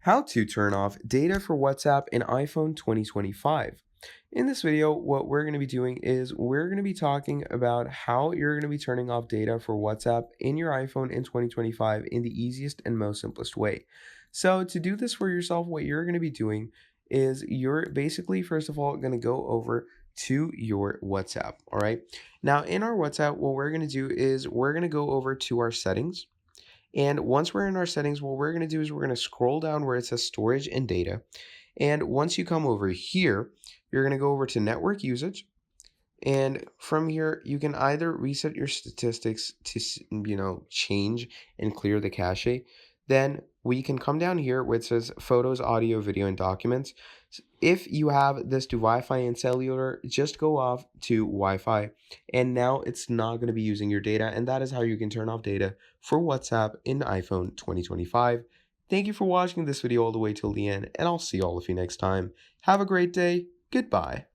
How to turn off data for WhatsApp in iPhone 2025. In this video, what we're going to be doing is we're going to be talking about how you're going to be turning off data for WhatsApp in your iPhone in 2025 in the easiest and most simplest way. So to do this for yourself, what you're going to be doing is you're basically, first of all, going to go over to your WhatsApp. All right. Now in our WhatsApp, what we're going to do is we're going to go over to our settings. And once we're in our settings, what we're going to do is we're going to scroll down where it says storage and data. And once you come over here, you're going to go over to network usage. And from here, you can either reset your statistics to, change and clear the cache. Then we can come down here where it says photos, audio, video, and documents. If you have this to Wi-Fi and cellular, just go off to Wi-Fi. And now it's not going to be using your data. And that is how you can turn off data for WhatsApp in iPhone 2025. Thank you for watching this video all the way till the end, and I'll see all of you next time. Have a great day. Goodbye.